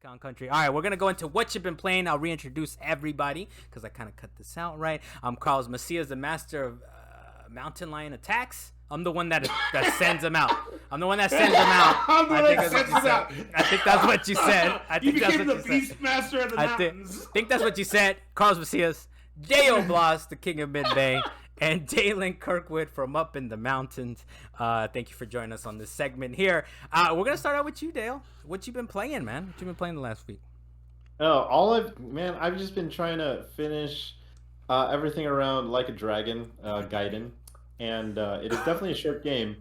Discount Country. All right, we're gonna go into what you've been playing. I'll reintroduce everybody because I kind of cut this out right. I'm Carlos Macias, the master of mountain lion attacks. I'm the one that sends them out. I'm the one that sends them out. I think that's what you said. I think that's what you said. You became the beast master of the mountains. I think that's what you said. Carlos Macias, Dale Blas, the king of Mid-Bay, and Dalan Kirkwood from up in the mountains. Thank you for joining us on this segment here. We're going to start out with you, Dale. What you been playing, man? What you been playing the last week? I've just been trying to finish everything around Like a Dragon Gaiden. And it is definitely a short game.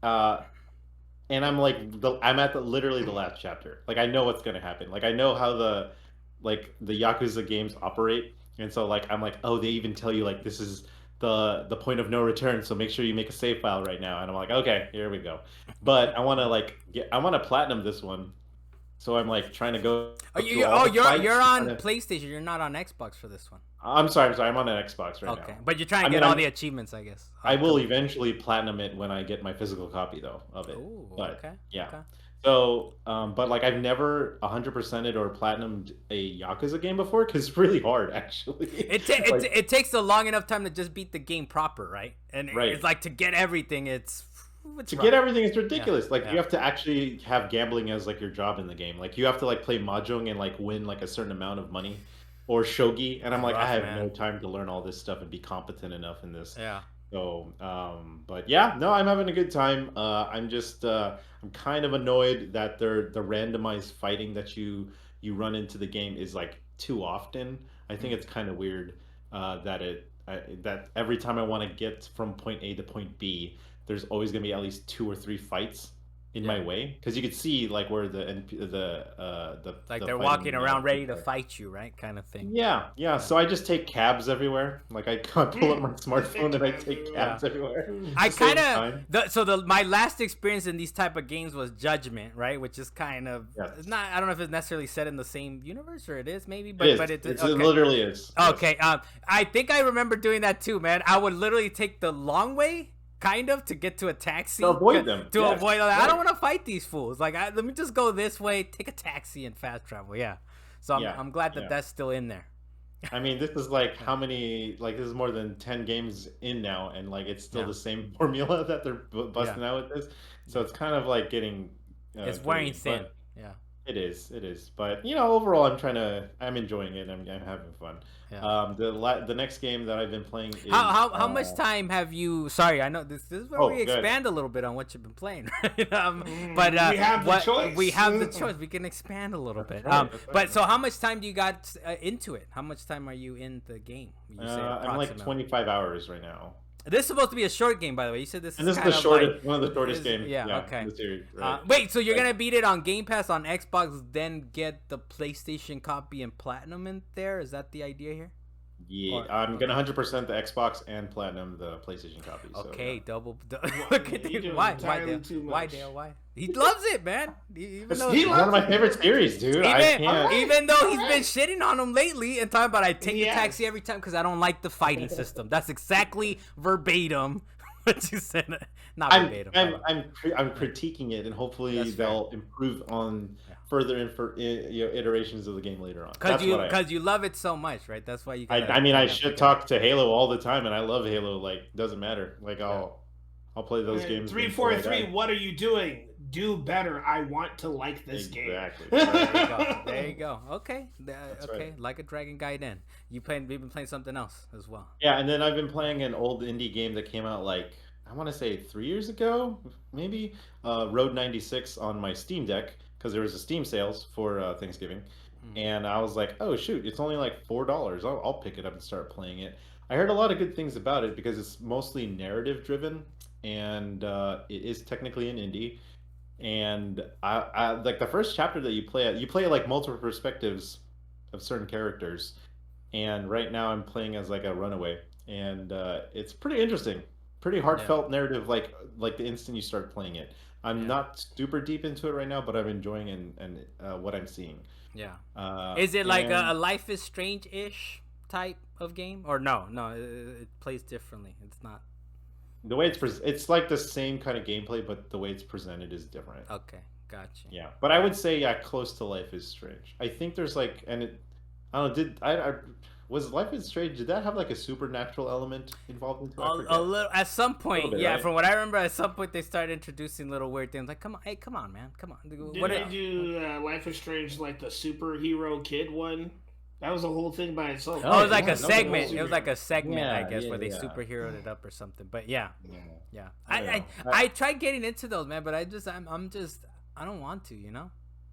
And I'm like, I'm at literally the last chapter. Like, I know what's going to happen. Like, I know how the Yakuza games operate. And so, like, I'm like, oh, they even tell you, like, this is the point of no return, so make sure you make a save file right now. And I'm like, okay, here we go. But I want to platinum this one, so I'm like trying to go. You're on PlayStation. You're not on Xbox for this one. I'm sorry. I'm on an Xbox right now. Okay, but you're trying to get all the achievements, I guess. I will eventually platinum it when I get my physical copy, though, of it. Ooh, but, okay. Yeah. Okay. So, but like I've never 100%ed or platinumed a Yakuza game before because it's really hard, actually. It takes a long enough time to just beat the game proper, right? And right. It's like to get everything, get everything is ridiculous. Yeah. You have to actually have gambling as like your job in the game. Like you have to like play mahjong and like win like a certain amount of money, or shogi. And I'm like, I have no time to learn all this stuff and be competent enough in this. Yeah. So, but yeah, no, I'm having a good time. I'm just, I'm kind of annoyed that the randomized fighting that you run into the game is like too often. I think it's kind of weird that every time I want to get from point A to point B, there's always gonna be at least 2 or 3 fights in my way, because you could see like where the they're walking around ready to fight you, right, kind of thing. Yeah. So I just take cabs everywhere. Like I pull up my smartphone and I take cabs everywhere. I kind of my last experience in these type of games was Judgment, right, which is kind of it's not. I don't know if it's necessarily set in the same universe, or it is maybe, but it literally is. Okay, I think I remember doing that too, man. I would literally take the long way, kind of, to get to a taxi. To avoid them. Avoid that. Right. I don't want to fight these fools. Like, let me just go this way, take a taxi, and fast travel. Yeah. So I'm glad that that's still in there. I mean, this is like how many, like this is more than 10 games in now, and like it's still the same formula that they're busting out with this. So it's kind of like getting... it's wearing thin. Yeah. It is. But, overall, I'm enjoying it. I'm having fun. Yeah. The next game that I've been playing is... How much time have you... Sorry, I know this is where we expand a little bit on what you've been playing. But we have the choice. We have the choice. We can expand a little bit. But so how much time do you got into it? How much time are you in the game? I'm like 25 hours right now. This is supposed to be a short game, by the way. You said this is the shortest, one of the shortest games. Yeah, okay. In the series, right? Wait, so you're gonna beat it on Game Pass on Xbox, then get the PlayStation copy and platinum in there? Is that the idea here? Yeah, I'm gonna 100% the Xbox and platinum the PlayStation copy. Okay, double. Why, Dale? Why? He loves it, man. It's one of my favorite series, dude. Even though he's been shitting on him lately and talking about I take the taxi every time because I don't like the fighting system. That's exactly verbatim what you said. Not verbatim. I'm critiquing it, and hopefully they'll improve on further iterations of the game later on. Because you love it so much, right? That's why you. I should talk to Halo all the time, and I love Halo. Like, doesn't matter. Like, I'll play those games. 343. What are you doing? Do better. I want to like this game. Exactly. There you go. Okay. Right. Like a Dragon Gaiden. We've been playing something else as well. Yeah, and then I've been playing an old indie game that came out like, I want to say 3 years ago, maybe. Road 96 on my Steam Deck, because there was a Steam sales for Thanksgiving. And I was like, oh shoot, it's only like $4. I'll pick it up and start playing it. I heard a lot of good things about it because it's mostly narrative driven, and it is technically an indie. And I like the first chapter that you play like multiple perspectives of certain characters, and right now I'm playing as like a runaway, and it's pretty interesting, pretty heartfelt narrative. Like the instant you start playing it, I'm not super deep into it right now, but I'm enjoying and what I'm seeing. Yeah. Is it like a Life is Strange-ish type of game, or no? It plays differently. It's not. The way it's like the same kind of gameplay, but the way it's presented is different. Okay, Gotcha. Yeah, but I would say close to Life is Strange. I think there's like, I don't know, was Life is Strange? Did that have like a supernatural element involved into it? I forget. A little at some point, bit, yeah. right? From what I remember, at some point they started introducing little weird things like, come on, man, come on. Did they do Life is Strange like the superhero kid one? That was a whole thing by itself. Oh, it was like yeah, a segment. It was like a Yeah, segment, I guess, yeah, where they yeah. superheroed it up or something. But yeah. Yeah. I tried getting into those, man, but I don't want to, you know.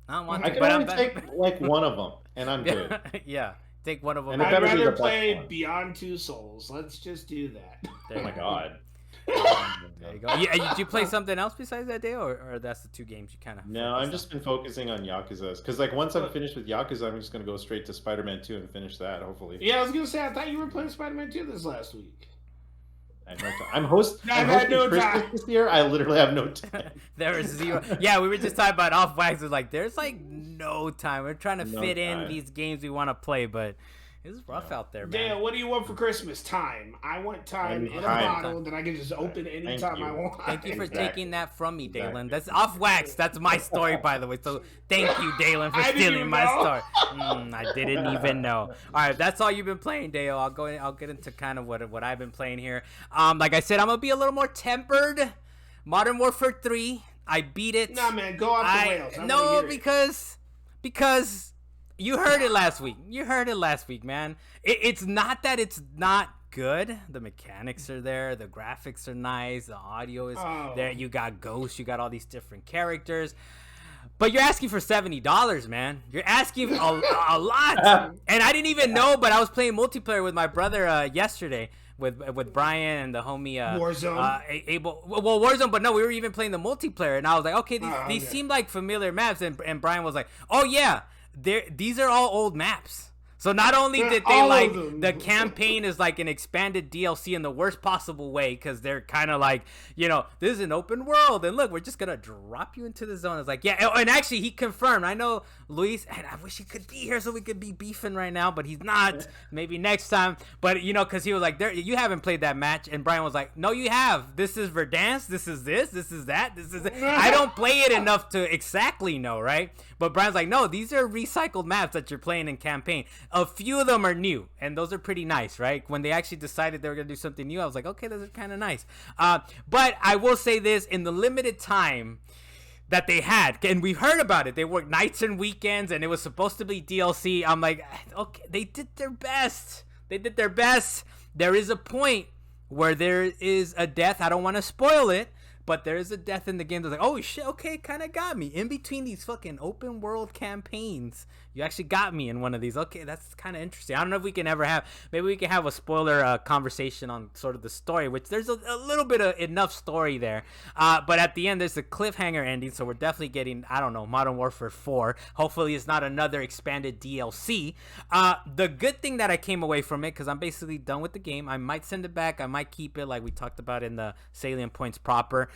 I don't want I to. can But only take like one of them, and I'm good. yeah, take one of them. And it I'd better be the rather best play one. Beyond Two Souls. Let's just do that. There Oh you my go. god. There you go. Yeah, did you play something else besides that day, or that's the two games you kind of? No, I've just been focusing on Yakuza, because like once I'm finished with Yakuza, I'm just gonna go straight to Spider-Man 2 and finish that. Hopefully. Yeah, I was gonna say I thought you were playing Spider-Man 2 this last week. I have no time. I'm hosting no Christmas time. this year. I literally have no time. There is zero. Yeah, we were just talking about off wax. It's like there's like no time. We're trying to No fit in time. these games we want to play, but it's rough out there, man. Dale, what do you want for Christmas? Time. I want time in a Time. bottle that I can just open anytime Thank you. I want. Thank you for Exactly. taking that from me, Dalan. Exactly. That's off wax. That's my story, by the way. So thank you, Dalan, for I didn't stealing even my know. story. I didn't even know. All right, that's all you've been playing, Dale. I'll get into kind of what I've been playing here. Like I said, I'm gonna be a little more tempered. Modern Warfare 3. I beat it. Nah, man, go off the rails. I wanna No, hear it. because you heard it last week. You heard it last week, man. It's not that it's not good. The mechanics are there. The graphics are nice. The audio is there. You got ghosts. You got all these different characters. But you're asking for $70, man. You're asking a lot. And I didn't even know, but I was playing multiplayer with my brother yesterday. With Brian and the homie Warzone. Warzone, but no, we were even playing the multiplayer, and I was like, okay, these okay. seem like familiar maps, and Brian was like, oh yeah, these are all old maps. So not only did they All like of them. the campaign is like an expanded DLC in the worst possible way, because they're kind of like, you know, this is an open world, and look, we're just gonna drop you into the zone. It's like, yeah, and actually he confirmed. I know Luis, and I wish he could be here so we could be beefing right now, but he's not. Maybe next time. But you know, because he was like, you haven't played that match, and Brian was like, no, you have. This is Verdansk. This is that. This is it. I don't play it enough to exactly know, right? But Brian's like, no, these are recycled maps that you're playing in campaign. A few of them are new, and those are pretty nice, right? When they actually decided they were going to do something new, I was like, okay, those are kind of nice. But I will say this, in the limited time that they had, and we heard about it, they worked nights and weekends, and it was supposed to be DLC. I'm like, okay, they did their best. There is a point where there is a death. I don't want to spoil it, but there is a death in the game that's like, oh shit, okay, kind of got me. In between these fucking open world campaigns, you actually got me in one of these. Okay, that's kind of interesting. I don't know if we can ever have, maybe we can have a spoiler conversation on sort of the story, which there's a little bit of enough story there. But at the end, there's a cliffhanger ending, so we're definitely getting, I don't know, Modern Warfare 4. Hopefully it's not another expanded DLC. The good thing that I came away from it, because I'm basically done with the game, I might send it back, I might keep it like we talked about in the salient points proper.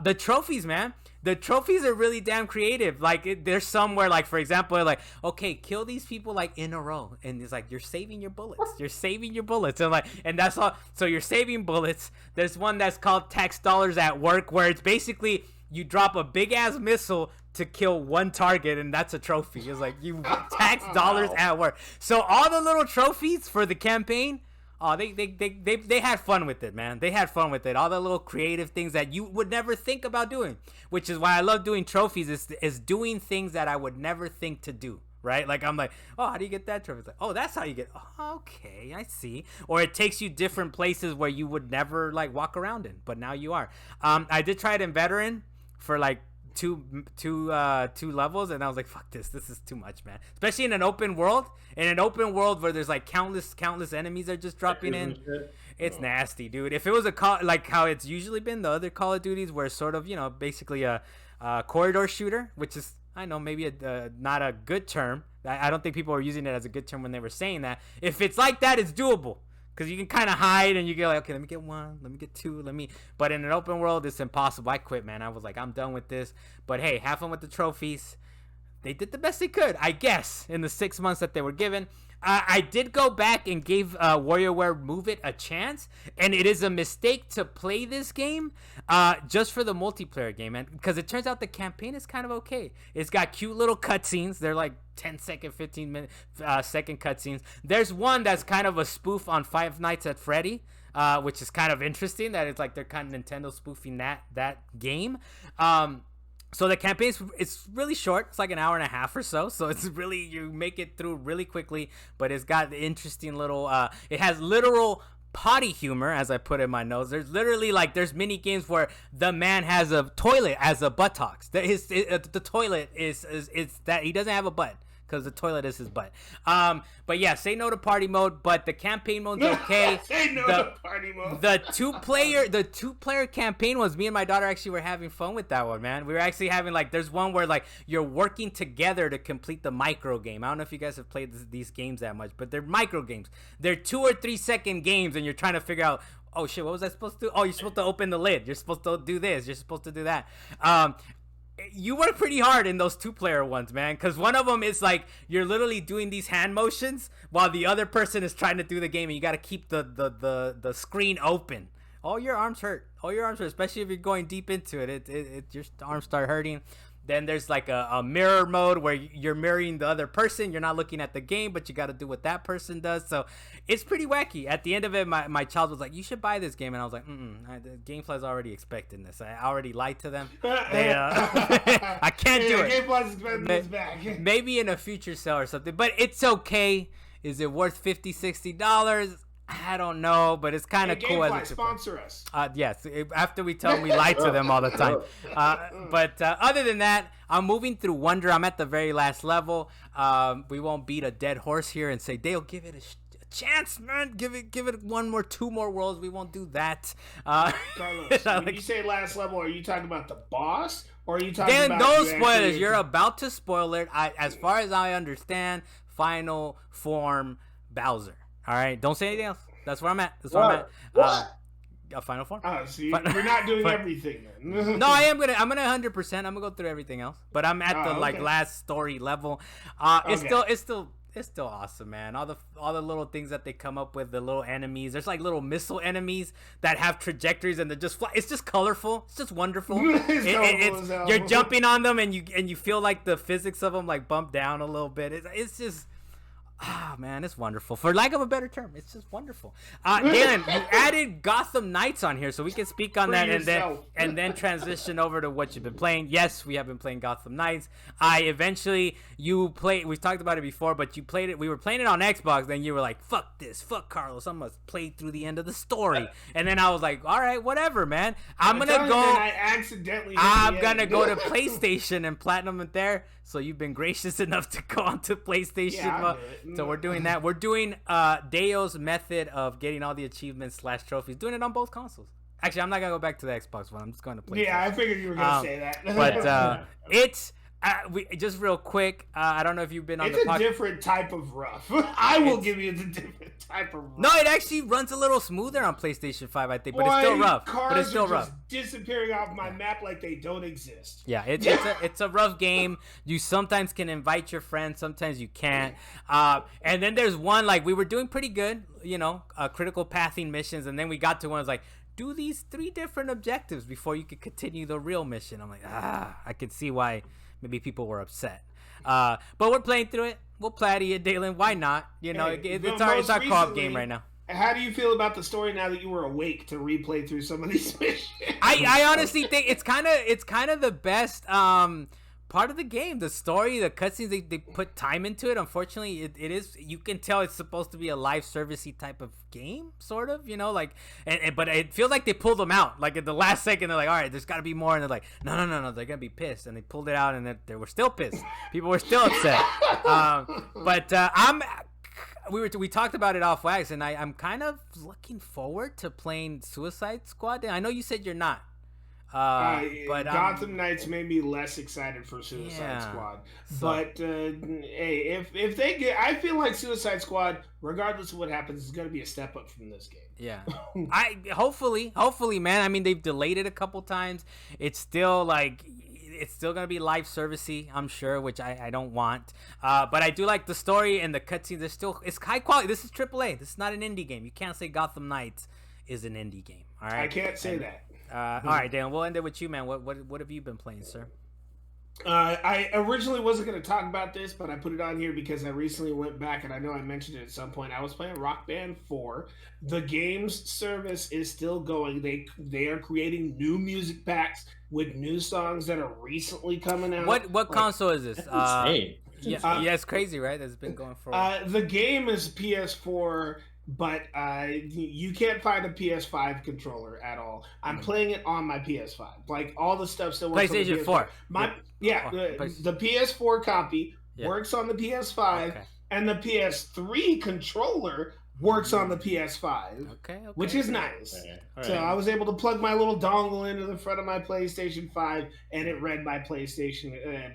The trophies, man. The trophies are really damn creative. Like, there's somewhere, like, for example, like, okay, kill these people, like, in a row. And it's like, you're saving your bullets. You're saving your bullets. And, like, and that's all. So you're saving bullets. There's one that's called Tax Dollars at Work, where it's basically you drop a big-ass missile to kill one target, and that's a trophy. It's like, you tax dollars at work. So all the little trophies for the campaign, oh, they had fun with it, man. They had fun with it. All the little creative things that you would never think about doing, which is why I love doing trophies, is doing things that I would never think to do, right? Like, I'm like, oh, how do you get that trophy? It's like, oh, that's how you get, oh, okay, I see. Or it takes you different places where you would never, like, walk around in, but now you are. I did try it in Veteran for, like, two levels, and I was like, fuck this is too much, man, especially in an open world where there's like countless enemies are just dropping in. It's nasty, dude. If it was like how it's usually been the other Call of Duties, where it's sort of, you know, basically a corridor shooter, which is, I know, maybe not a good term. I don't think people were using it as a good term when they were saying that. If it's like that, it's doable. Because you can kind of hide, and you get like, okay, let me get one, let me get two, but in an open world, it's impossible. I quit, man. I was like, I'm done with this. But hey, have fun with the trophies. They did the best they could, I guess, in the 6 months that they were given. I did go back and gave WarioWare Move It a chance, and it is a mistake to play this game just for the multiplayer game, man, because it turns out the campaign is kind of okay. It's got cute little cutscenes. They're like 10-second, 15-minute second cutscenes. There's one that's kind of a spoof on Five Nights at Freddy, which is kind of interesting. That it's like they're kind of Nintendo spoofing that game. So the campaign it's really short. It's like an hour and a half or so. So it's really, you make it through really quickly. But it's got the interesting little. It has literal potty humor, as I put in my notes. There's literally like there's mini games where the man has a toilet as a buttocks. The toilet is that he doesn't have a butt, because the toilet is his butt. But yeah, say no to party mode, but the campaign mode's okay. Say no to party mode. The two-player campaign was, me and my daughter actually were having fun with that one, man. We were actually having, like, there's one where, like, you're working together to complete the micro game. I don't know if you guys have played these games that much, but they're micro games. They're 2 or 3 second games, and you're trying to figure out, oh shit, what was I supposed to do? Oh, you're supposed to open the lid. You're supposed to do this. You're supposed to do that. You work pretty hard in those 2-player ones, man, because one of them is like you're literally doing these hand motions while the other person is trying to do the game, and you got to keep the screen open. All your arms hurt, especially if you're going deep into it. Your arms start hurting. Then there's like a mirror mode where you're mirroring the other person. You're not looking at the game, but you got to do what that person does. So it's pretty wacky. At the end of it, my child was like, you should buy this game. And I was like, the Gamefly's already expecting this. I already lied to them. I can't do it. Gamefly's expecting this back. Maybe in a future sale or something. But it's okay. Is it worth $50, $60? I don't know, but it's kind of cool. Gamefly, sponsor us. Yes, after we tell them we lie to them all the time. But other than that, I'm moving through Wonder. I'm at the very last level. We won't beat a dead horse here and say, Dale, give it a chance, man. Give it 2 more worlds. We won't do that. Carlos, when you say last level, are you talking about the boss? Or are you talking about... No spoilers. You're about to spoil it. As far as I understand, final form Bowser. All right, don't say anything else. That's where I'm at. A final form. Oh, so you're not doing everything then. No, I am gonna. I'm gonna 100%. I'm gonna go through everything else, but I'm at the like last story level. It's still awesome, man. All the little things that they come up with, the little enemies. There's like little missile enemies that have trajectories and they just fly. It's just colorful. It's just wonderful. You're jumping on them and you feel like the physics of them like bump down a little bit. It's just. Man, it's wonderful. For lack of a better term, it's just wonderful. Dalan, you added Gotham Knights on here, so we can speak on that and then transition over to what you've been playing. Yes, we have been playing Gotham Knights. We've talked about it before, but you played it. We were playing it on Xbox, then you were like, fuck this, fuck Carlos, I must play through the end of the story. And then I was like, all right, whatever, man. I'm gonna go to PlayStation and platinum it there. So you've been gracious enough to go onto PlayStation. So we're doing that. We're doing Deo's method of getting all the achievements / trophies. Doing it on both consoles. Actually, I'm not gonna go back to the Xbox one. I'm just going to PlayStation. Yeah, I figured you were gonna say that. But it's just real quick. I don't know if you've been on the podcast. It's a different type of rough. I will give you the different type of rough. No, it actually runs a little smoother on PlayStation 5, I think, but it's still rough. Cars are just disappearing off my map like they don't exist. Yeah, it's a rough game. You sometimes can invite your friends, sometimes you can't. And then there's one, like, we were doing pretty good, critical pathing missions, and then we got to one that's like, do these 3 different objectives before you could continue the real mission. I'm like, I can see why maybe people were upset. But we're playing through it. We'll platy it, Dalan. Why not? It's our co-op game right now. How do you feel about the story now that you were awake to replay through some of these missions? I honestly think it's kind of the best part of the game. The story, the cutscenes, they put time into it. Unfortunately, it is, you can tell it's supposed to be a live servicey type of game, sort of, but it feels like they pulled them out. Like at the last second, they're like, all right, there's got to be more, and they're like, no, they're gonna be pissed, and they pulled it out, and they were still pissed. People were still upset. We talked about it off wax, and I'm kind of looking forward to playing Suicide Squad. I know you said you're not. But Gotham Knights made me less excited for Suicide Squad. But hey, if they get, I feel like Suicide Squad, regardless of what happens, is going to be a step up from this game. Yeah, hopefully, man. I mean, they've delayed it a couple times. It's still like it's still gonna be live servicey, I'm sure, which I don't want. But I do like the story and the cutscenes. It's high quality. This is AAA. This is not an indie game. You can't say Gotham Knights is an indie game. All right. I can't say that. All right, Dan. We'll end it with you, man. What have you been playing, sir? I originally wasn't going to talk about this, but I put it on here because I recently went back, and I know I mentioned it at some point. I was playing Rock Band 4. The game's service is still going. They are creating new music packs with new songs that are recently coming out. What console is this? Yeah, it's crazy, right? That's been going for. The game is PS4. But you can't find a PS5 controller at all. I'm playing it on my PS5. Like all the stuff still works PlayStation on the PS5. 4. The PS4 copy works on the PS5, and the PS3 controller works on the PS5. Okay. Which is nice. Okay. So I was able to plug my little dongle into the front of my PlayStation 5, and it read my PlayStation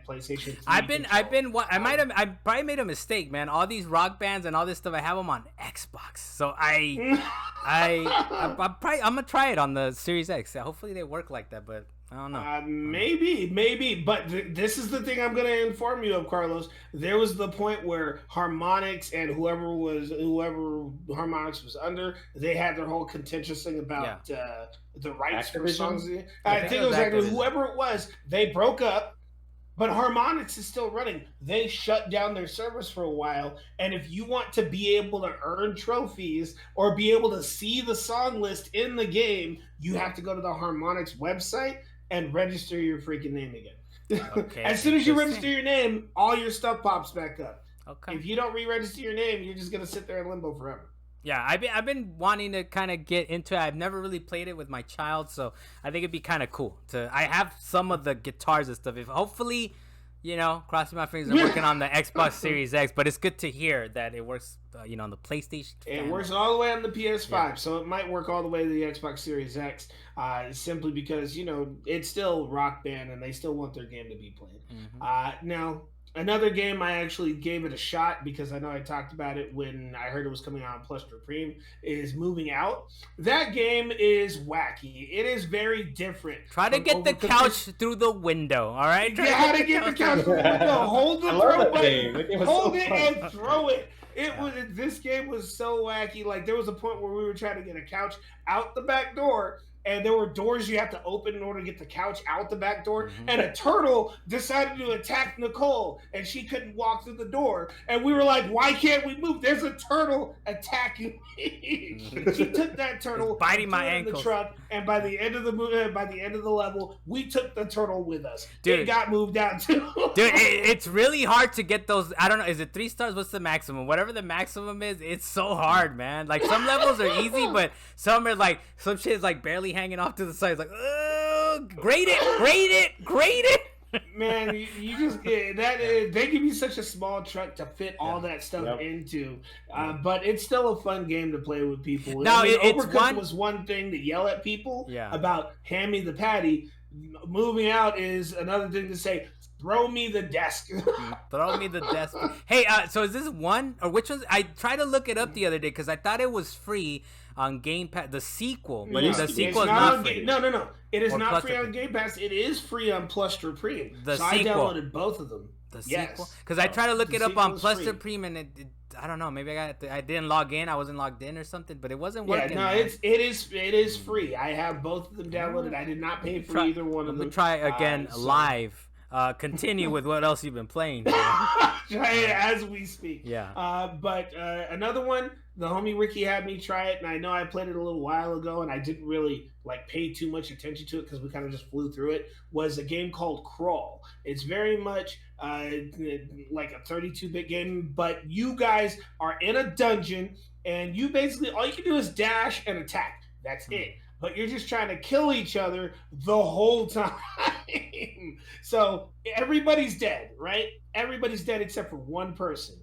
3 I probably made a mistake, man. All these rock bands and all this stuff, I have them on Xbox. So I'm gonna try it on the Series X. Hopefully they work like that, but I don't know. Maybe, but this is the thing I'm going to inform you of, Carlos. There was the point where Harmonix and whoever Harmonix was under, they had their whole contentious thing about the rights for songs. I think it was Activision. Whoever it was, they broke up, but Harmonix is still running. They shut down their service for a while, and if you want to be able to earn trophies or be able to see the song list in the game, you have to go to the Harmonix website and register your freaking name again. Okay, as soon as you register your name, all your stuff pops back up. Okay. If you don't re-register your name, you're just gonna sit there in limbo forever. Yeah, I've been wanting to kind of get into it. I've never really played it with my child, so I think it'd be kind of cool to. I have some of the guitars and stuff. If hopefully, crossing my fingers, I'm working on the Xbox Series X. But it's good to hear that it works, on the PlayStation. It works all the way on the PS5, so it might work all the way to the Xbox Series X. Simply because it's still Rock Band and they still want their game to be played. Mm-hmm. Now, another game I actually gave it a shot because I know I talked about it when I heard it was coming out on Plus Supreme is Moving Out. That game is wacky. It is very different. Try to get the couch through the window, all right? Try to get the couch through the window. Hold the throw button. Hold it and throw it. This game was so wacky. Like there was a point where we were trying to get a couch out the back door, and there were doors you have to open in order to get the couch out the back door. Mm-hmm. And a turtle decided to attack Nicole, and she couldn't walk through the door. And we were like, "Why can't we move? There's a turtle attacking me." She took that turtle, biting my ankle in the truck, and by the end of the level, we took the turtle with us. Dude, it got moved out too. Dude, it's really hard to get those. I don't know. Is it 3 stars? What's the maximum? Whatever the maximum is, it's so hard, man. Like some levels are easy, but some are like some shit is like barely hanging off to the side. It's like, oh, grade it. Man, you just they give you such a small truck to fit all that stuff into, but it's still a fun game to play with people. Now, Overcooked was one thing to yell at people about. Hand me the patty. Moving Out is another thing to say. Throw me the desk. Throw me the desk. Hey, so is this one or which one's? I tried to look it up the other day because I thought it was free on Game Pass. The sequel, but the sequel is not free. No. It is not free on Game Pass. It is free on Plus Supreme. So I downloaded both of them. The sequel, because I tried to look it up on Plus Supreme and it I don't know. Maybe I didn't log in. I wasn't logged in or something, but it wasn't working. Yeah, no, it is free. I have both of them downloaded. I did not pay for either one of them. Try again live. Continue with what else you've been playing. As we speak. Yeah. But another one, the homie Ricky had me try it, and I know I played it a little while ago, and I didn't really pay too much attention to it because we kind of just flew through it. Was a game called Crawl. It's very much like a 32-bit game, but you guys are in a dungeon, and you basically all you can do is dash and attack. That's it. But you're just trying to kill each other the whole time. So everybody's dead, right? Everybody's dead except for one person.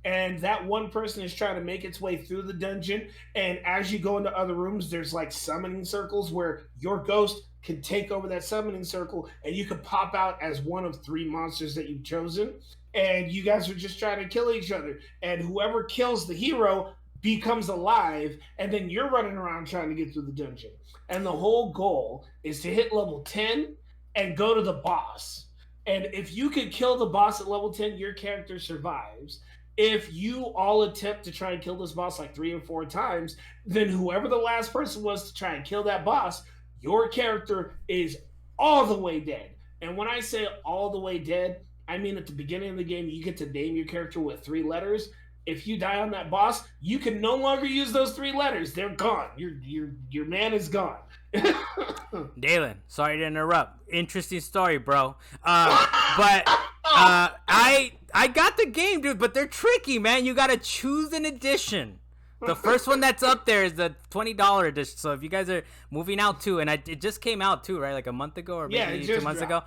And that one person is trying to make its way through the dungeon. And as you go into other rooms, there's summoning circles where your ghost can take over that summoning circle and you can pop out as one of 3 monsters that you've chosen. And you guys are just trying to kill each other. And whoever kills the hero becomes alive, and then you're running around trying to get through the dungeon. And the whole goal is to hit level 10 and go to the boss. And if you can kill the boss at level 10, your character survives. If you all attempt to try and kill this boss like 3 or 4 times, then whoever the last person was to try and kill that boss, your character is all the way dead. And when I say all the way dead, I mean at the beginning of the game, you get to name your character with 3 letters. If you die on that boss, you can no longer use those 3 letters. They're gone. Your man is gone. Dalan, sorry to interrupt. Interesting story, bro. But I got the game, dude. But they're tricky, man. You gotta choose an edition. The first one that's up there is the $20 edition. So if you guys are moving out too, and it just came out too, right? Like a month ago or maybe 2 months ago.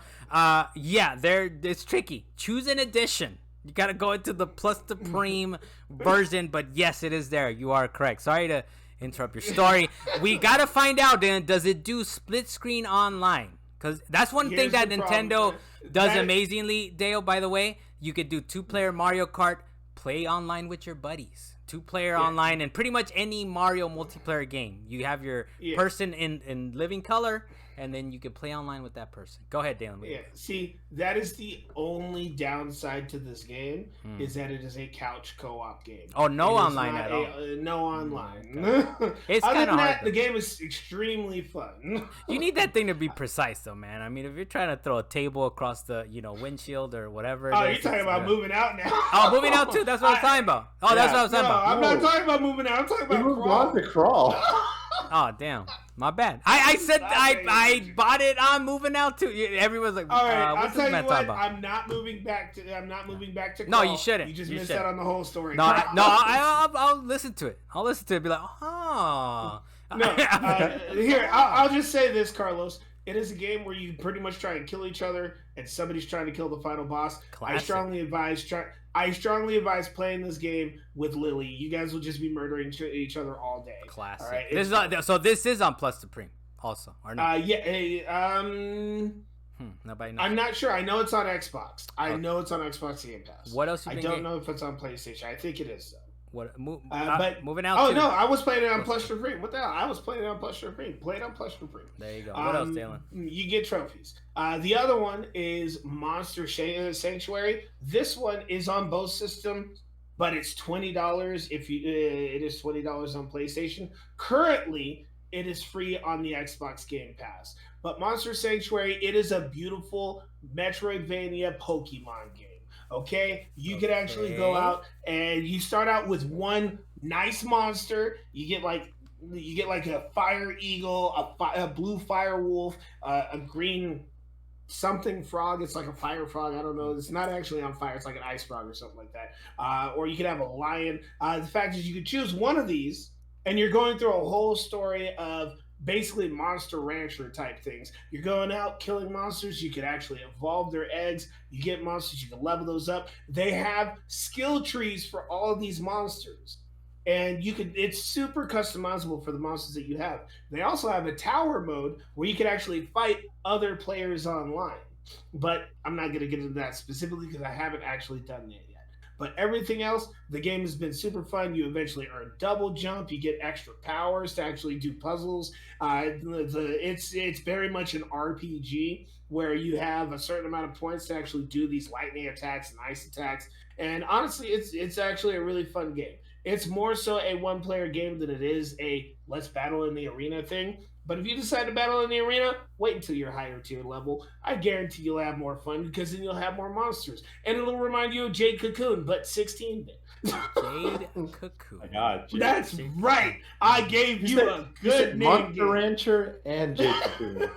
It's tricky. Choose an edition. You gotta go into the Plus Supreme version, but yes, it is there. You are correct. Sorry to interrupt your story. We gotta find out, Dan. Does it do split screen online? Because that's one thing that Nintendo does amazingly, Dale. By the way, you could do 2-player Mario Kart, play online with your buddies. 2-player online, and pretty much any Mario multiplayer game. You have your person in living color, and then you can play online with that person. Go ahead, Dan. Yeah, see, that is the only downside to this game, is that it is a couch co-op game. Oh, no online at all. No online. It's Other kind than of that, hard. the game is extremely fun. You need that thing to be precise, though, man. I mean, if you're trying to throw a table across the, windshield or whatever. Oh, you're talking about moving out now. Oh, moving out too. That's what I'm talking about. Oh, that's what I was talking about. I'm not talking about moving out. I'm talking about moved on to crawl. Oh, damn. My bad. I said I bought it on moving out too. Everyone's like, all right, what's I'll this tell man you talking what. about? I'm not moving back to crawl. No, you shouldn't. You just You missed shouldn't. out on the whole story. No, I'll listen to it. I'll listen to it. Be like, oh. No, here, I'll just say this, Carlos. It is a game where you pretty much try and kill each other, and somebody's trying to kill the final boss. Classic. I strongly advise playing this game with Lily. You guys will just be murdering each other all day. Classic. All right? This is on Plus Supreme also, or not? Nobody knows. I'm not sure. I know it's on Xbox. I know it's on Xbox Game Pass. What else? I don't know if it's on PlayStation. I think it is though. What? But moving out. Oh no, I was playing it on Plus Supreme. What the hell? I was playing it on Plus Supreme. Played on Plus Supreme. There you go. What else, Dalan? You get trophies. The other one is Monster Sanctuary. This one is on both systems, but it's $20 if you. It is $20 on PlayStation. Currently, it is free on the Xbox Game Pass. But Monster Sanctuary, it is a beautiful Metroidvania Pokemon game. Okay, you could actually go out and you start out with one nice monster. You get like a fire eagle, a blue fire wolf, a green something frog. It's like a fire frog. I don't know. It's not actually on fire. It's like an ice frog or something like that. Or you could have a lion. The fact is, you could choose one of these, and you're going through a whole story of basically Monster Rancher type things. You're going out killing monsters. You can actually evolve their eggs. You get monsters. You can level those up. They have skill trees for all of these monsters, and it's super customizable for the monsters that you have. They also have a tower mode where you can actually fight other players online, but I'm not going to get into that specifically because I haven't actually done that yet. But everything else, the game has been super fun. You eventually earn double jump. You get extra powers to actually do puzzles. It's very much an RPG where you have a certain amount of points to actually do these lightning attacks and ice attacks. And honestly, it's actually a really fun game. It's more so a one-player game than it is a let's battle in the arena thing. But if you decide to battle in the arena, wait until you're higher tier level. I guarantee you'll have more fun because then you'll have more monsters. And it'll remind you of Jade Cocoon, but 16-bit. Jade Cocoon. My God, Jade. That's right. I gave you a good name. Monster Rancher and Jade Cocoon.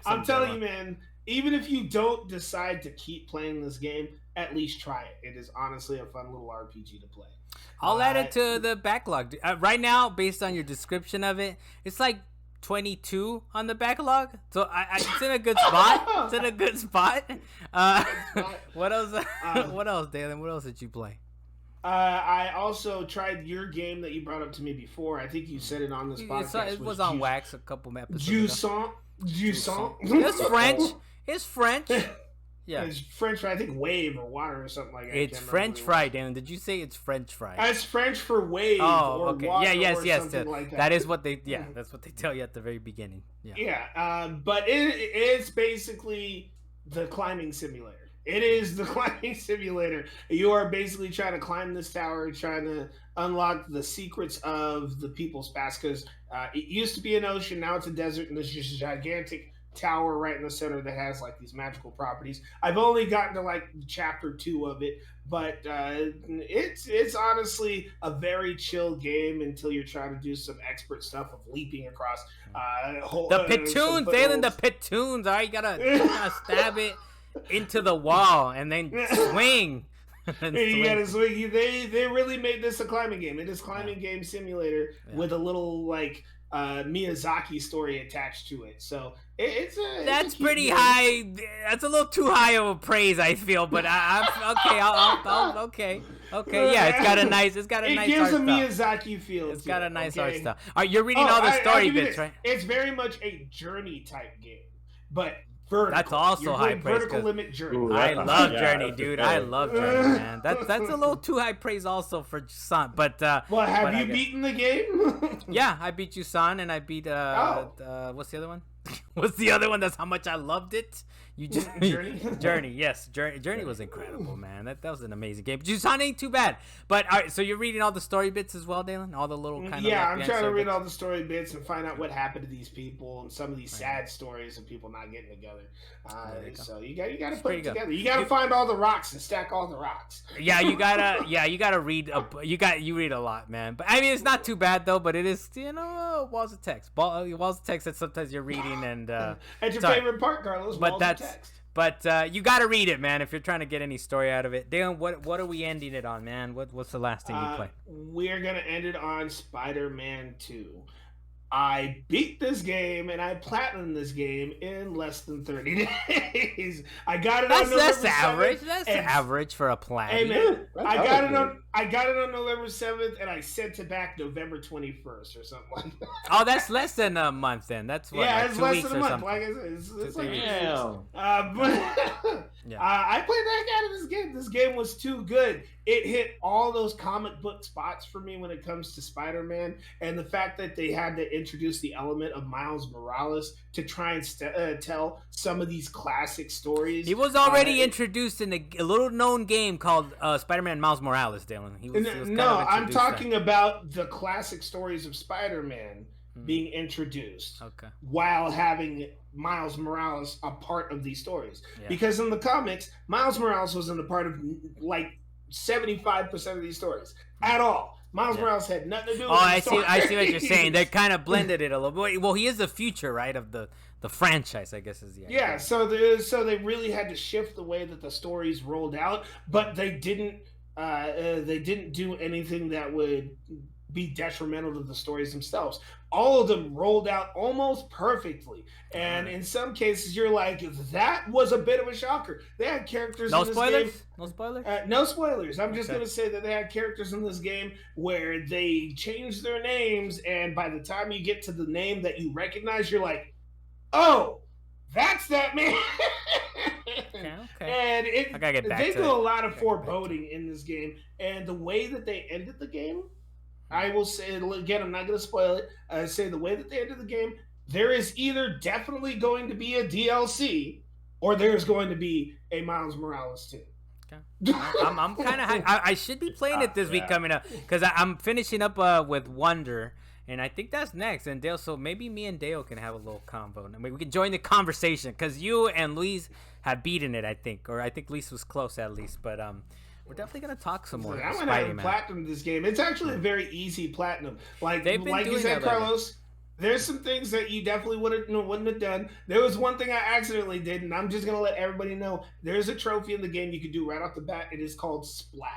I'm telling you, man, even if you don't decide to keep playing this game, at least try it. It is honestly a fun little RPG to play. I'll add it to the backlog. Right now, based on your description of it, it's like 22 on the backlog. So it's in a good spot. It's in a good spot. What else? What else, Dalan? What else did you play? I also tried your game that you brought up to me before. I think you said it on this podcast. It was on Wax a couple episodes Jusant. It's French. It's French. Yeah. It's French fry, I think wave or water or something like that. It's French fry, Dan. Did you say it's French fry? It's French for wave or okay. Water yes. Like that. That is what they that's what they tell you at the very beginning. But it's basically the climbing simulator. It is the climbing simulator. You are basically trying to climb this tower, trying to unlock the secrets of the People's Past. Because it used to be an ocean, now it's a desert, and there's just a gigantic tower right in the center that has like these magical properties. I've only gotten to like chapter 2 of it, but it's honestly a very chill game until you're trying to do some expert stuff of leaping across the pitoons, Dalan, the pitoons. All right, you gotta stab it into the wall and then swing. You gotta swing. They really made this a climbing game. It is climbing game simulator with a little like Miyazaki story attached to it. So that's pretty high. That's a little too high of a praise, I feel. But I'm okay. I'll okay. Yeah, it's got a nice. It gives a Miyazaki feel. It's got a nice art style. All right, you're reading all the story bits, right? It's very much a journey type game, but vertical. That's also high praise. Vertical limit journey. Ooh, I love Journey, dude. I love Journey, man. That's a little too high praise also for Jusant. But well, have you beaten the game? Yeah, I beat Jusant and I beat what's the other one? What's the other one? That's how much I loved it. You just Journey. Yes, Journey was incredible, man. That was an amazing game. Jusant ain't too bad. But all right, so you're reading all the story bits as well, Dalan? All the little kind of I'm trying to read all the story bits and find out what happened to these people and some of these sad stories of people not getting together. So you got to put it together. You got to find all the rocks and stack all the rocks. Yeah, you gotta read. You read a lot, man. But I mean, it's not too bad though. But it is, walls of text, walls of text that sometimes you're reading and. That's your favorite part, Carlos. But you gotta read it, man, if you're trying to get any story out of it. Dalan, what are we ending it on, man? What's the last thing you play? We're gonna end it on Spider-Man 2. I beat this game and I platinumed this game in less than 30 days. I got it on November 7th. Average. That's average for a platinum. Hey man, I got it on November 7th and I sent it back November 21st or something like that. Oh, that's less than a month then. That's what, yeah, like it's 2 less weeks than a or month. something. Like I said, it's like yeah. I played the heck out of this game. This game was too good. It hit all those comic book spots for me when it comes to Spider-Man, and the fact that they had to introduce the element of Miles Morales to try and tell some of these classic stories. He was already introduced in a little-known game called Spider-Man Miles Morales, Dalan. I'm talking about the classic stories of Spider-Man being introduced while having Miles Morales a part of these stories. Yeah. Because in the comics, Miles Morales wasn't a part of like 75% of these stories at all. Miles Morales had nothing to do with I see what you're saying. They kind of blended it a little bit. Well, he is the future, right, of the franchise, I guess is the idea. Yeah, so they really had to shift the way that the stories rolled out, but they didn't do anything that would be detrimental to the stories themselves. All of them rolled out almost perfectly. And in some cases, you're like, that was a bit of a shocker. They had characters in this game. No spoilers? No spoilers. I'm just going to say that they had characters in this game where they changed their names, and by the time you get to the name that you recognize, you're like, oh, that's that man. And they do a lot of foreboding in this game. And the way that they ended the game, I will say, again, I'm not going to spoil it. I say the way that they ended the game, there is either definitely going to be a DLC or there's going to be a Miles Morales 2. Okay. I'm kind of I should be playing it this week coming up because I'm finishing up with Wonder. And I think that's next. And Dale, so maybe me and Dale can have a little convo. I mean, we can join the conversation because you and Luis have beaten it, I think. Or I think Luis was close at least. But we're definitely going to talk some more. I'm going to have platinum this game. It's actually a very easy platinum. Like you said, Carlos, there's some things that you definitely wouldn't have done. There was one thing I accidentally did, and I'm just going to let everybody know. There's a trophy in the game you can do right off the bat. It is called Splat,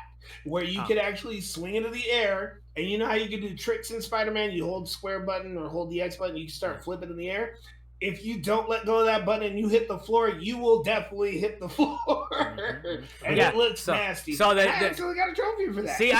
where you could actually swing into the air. And you know how you can do tricks in Spider-Man? You hold square button or hold the X button, you can start flipping in the air. If you don't let go of that button and you hit the floor, you will definitely hit the floor. And it looks nasty. So I actually got a trophy for that. See,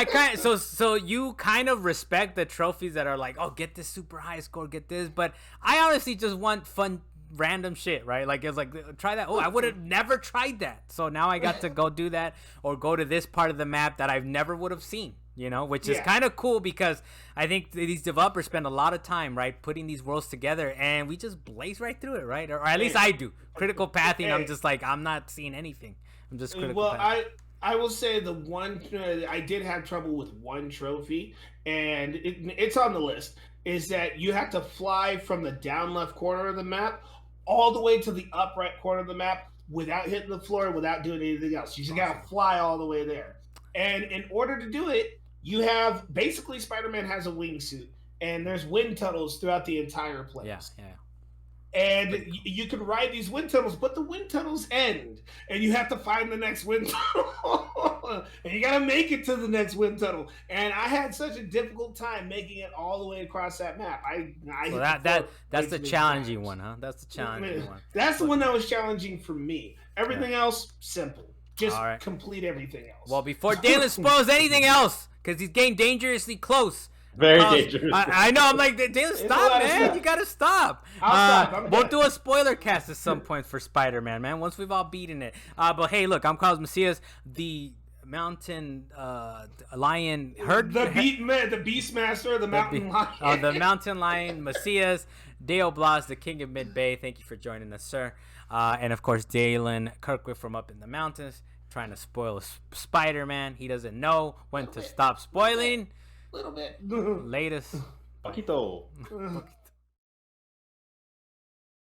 so you kind of respect the trophies that are like, oh, get this super high score, get this. But I honestly just want fun random shit, right? Like it's like try that. Oh, I would have never tried that. So now I got to go do that or go to this part of the map that I've never would have seen. which is kind of cool because I think these developers spend a lot of time, right, putting these worlds together, and we just blaze right through it, right? Or at least I do. Critical pathing, I'm just like, I'm not seeing anything. I'm just critical pathing. I will say the one I did have trouble with one trophy, and it's on the list, is that you have to fly from the down left corner of the map all the way to the up right corner of the map without hitting the floor, without doing anything else. You just gotta fly all the way there. And in order to do it, you have basically Spider-Man has a wingsuit, and there's wind tunnels throughout the entire place. Yeah. And you can ride these wind tunnels, but the wind tunnels end, and you have to find the next wind tunnel, and you gotta make it to the next wind tunnel. And I had such a difficult time making it all the way across that map. That's the challenging one, huh? That's the challenging one. That's the one that was challenging for me. Everything else, simple. Just complete everything else. Well, before Dalan spoils anything else, because he's getting dangerously close. Very dangerous. I know. I'm like, Dalan, stop, man. You gotta stop. I'll stop. We'll do a spoiler cast at some point for Spider-Man, man. Once we've all beaten it. But hey, look, I'm Carlos Macias, the mountain lion herd. The Beastmaster, the mountain lion. The mountain lion, Macias, Dale Blas, the king of Mid-Bay. Thank you for joining us, sir. And of course, Dalan Kirkwood from up in the mountains, trying to spoil Spider-Man. He doesn't know when to stop spoiling. Little bit. Latest. Poquito.